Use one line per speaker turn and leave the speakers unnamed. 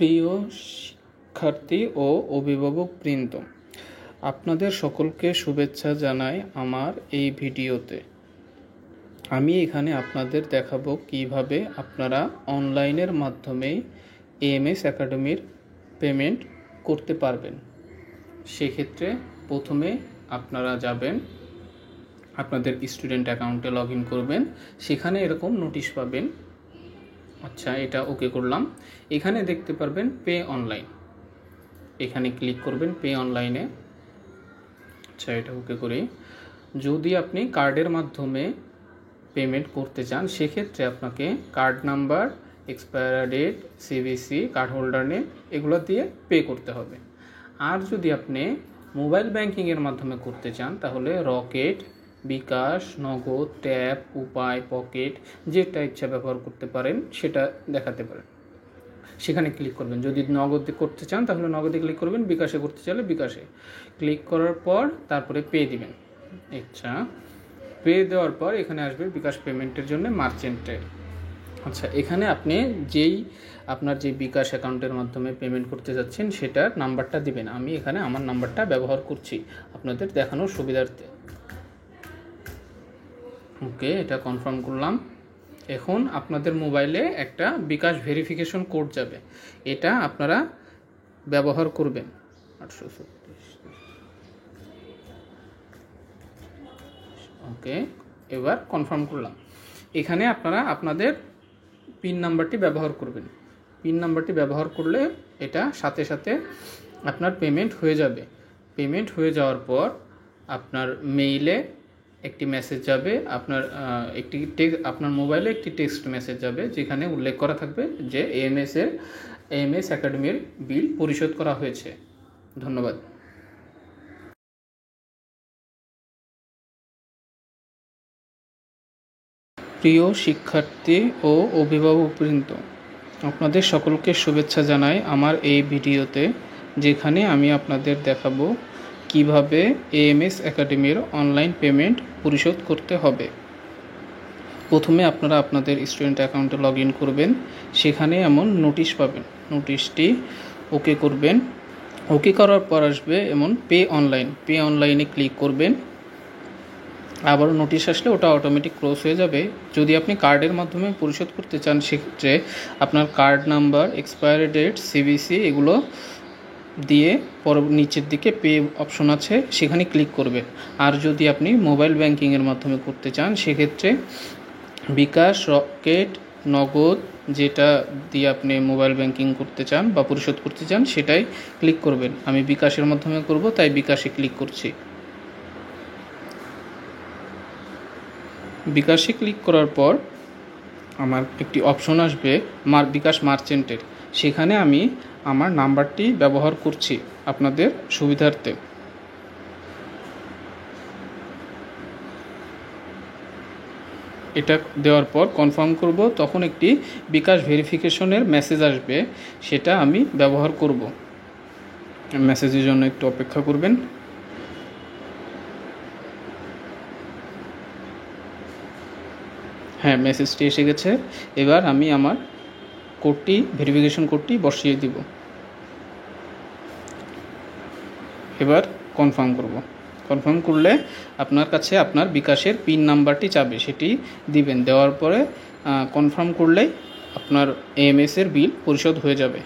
প্রিয় শিক্ষার্থী ও অভিভাবকবৃন্দ, আপনাদের সকলকে শুভেচ্ছা জানাই আমার এই ভিডিওতে। আমি এখানে আপনাদের দেখাবো কিভাবে আপনারা অনলাইনের মাধ্যমে এএমএস একাডেমির পেমেন্ট করতে পারবেন। সেক্ষেত্রে প্রথমে আপনারা যাবেন, আপনাদের স্টুডেন্ট অ্যাকাউন্টে লগ ইন করবেন। সেখানে এরকম নোটিশ পাবেন। আচ্ছা, এটা ওকে করলাম। এখানে দেখতে পারবেন পে অনলাইন, এখানে ক্লিক করবেন পে অনলাইনে। আচ্ছা, এটা ওকে করি। যদি আপনি কার্ডের মাধ্যমে পেমেন্ট করতে চান সেক্ষেত্রে আপনাকে card number, expire date, CVC, card holder name এগুলো দিয়ে পে করতে হবে। আর যদি আপনি মোবাইল ব্যাংকিংয়ের মাধ্যমে করতে চান তাহলে রকেট, বিকাশ, নগদ, ট্যাপ, উপায়, পকেট যেটা ইচ্ছা ব্যবহার করতে পারেন সেটা দেখাতে পারেন। সেখানে ক্লিক করবেন। যদি নগদে করতে চান তাহলে নগদে ক্লিক করবেন, বিকাশে করতে চাইলে বিকাশে ক্লিক করার পর তারপরে পে দিবেন। আচ্ছা, পে দেওয়ার পর এখানে আসবে বিকাশ পেমেন্টের জন্য মার্চেন্টে। আচ্ছা, এখানে আপনি আপনার যে বিকাশ অ্যাকাউন্টের মাধ্যমে পেমেন্ট করতে যাচ্ছেন সেটার নাম্বারটা দিবেন। আমি এখানে আমার নাম্বারটা ব্যবহার করছি আপনাদের দেখানোর সুবিধার্থে। ওকে, এটা কনফার্ম করলাম। এখন আপনাদের মোবাইলে একটা বিকাশ ভেরিফিকেশন কোড যাবে, এটা আপনারা ব্যবহার করবেন। 836। ওকে, এবার কনফার্ম করলাম। এখানে আপনারা আপনাদের পিন নাম্বারটি ব্যবহার করবেন। পিন নাম্বারটি ব্যবহার করলে এটা সাথে সাথে আপনার পেমেন্ট হয়ে যাবে। পেমেন্ট হয়ে যাওয়ার পর আপনার মেইলে একটি মেসেজ যাবে, আপনার মোবাইলে একটি টেক্সট মেসেজ যাবে যেখানে উল্লেখ করা থাকবে যে এএমএস একাডেমির বিল পরিশোধ করা হয়েছে। ধন্যবাদ। প্রিয় শিক্ষার্থী ও অভিভাবকবৃন্দ, আপনাদের সকলকে শুভেচ্ছা জানাই আমার এই ভিডিওতে, যেখানে আমি আপনাদের দেখাবো কিভাবে এএমএস একাডেমির অনলাইন পেমেন্ট পরিশোধ করতে হবে। প্রথমে আপনারা আপনাদের স্টুডেন্ট অ্যাকাউন্টে লগ ইন করবেন। সেখানে এমন নোটিশ পাবেন, নোটিশটি ওকে করবেন। ওকে করার পর আসবে এমন পে অনলাইন, পে অনলাইনে ক্লিক করবেন। আবার নোটিশ আসলে ওটা অটোমেটিক ক্লোজ হয়ে যাবে। যদি আপনি কার্ডের মাধ্যমে পরিশোধ করতে চান সেক্ষেত্রে আপনার card number, expiry date, CVC এগুলো দিয়ে নিচের দিকে পে অপশন আছে সেখানে ক্লিক করবেন। আর যদি আপনি মোবাইল ব্যাংকিংয়ের মাধ্যমে করতে চান সেক্ষেত্রে বিকাশ, রকেট, নগদ যেটা দিয়ে আপনি মোবাইল ব্যাংকিং করতে চান বা পরিশোধ করতে চান সেটাই ক্লিক করবেন। আমি বিকাশের মাধ্যমে করব তাই বিকাশে ক্লিক করছি। বিকাশে ক্লিক করার পর আমার একটি অপশন আসবে বিকাশ মার্চেন্টের, সেখানে আমি আমার নাম্বারটি ব্যবহার করছি আপনাদের সুবিধার্থে। এটা দেওয়ার পর কনফার্ম করব, তখন একটি বিকাশ ভেরিফিকেশনের মেসেজ আসবে, সেটা আমি ব্যবহার করব। মেসেজের জন্য একটু অপেক্ষা করবেন। হ্যাঁ, মেসেজটি এসে গেছে। এবার আমি আমার ভেরিফিকেশন কোডটি বসিয়ে দিব। এবার কনফার্ম করব। কনফার্ম করলে আপনার কাছে আপনার বিকাশের পিন নাম্বারটি চাবে, সেটি দিবেন। দেওয়ার পরে কনফার্ম করলেই আপনার এএমএস এর বিল পরিশোধ হয়ে যাবে।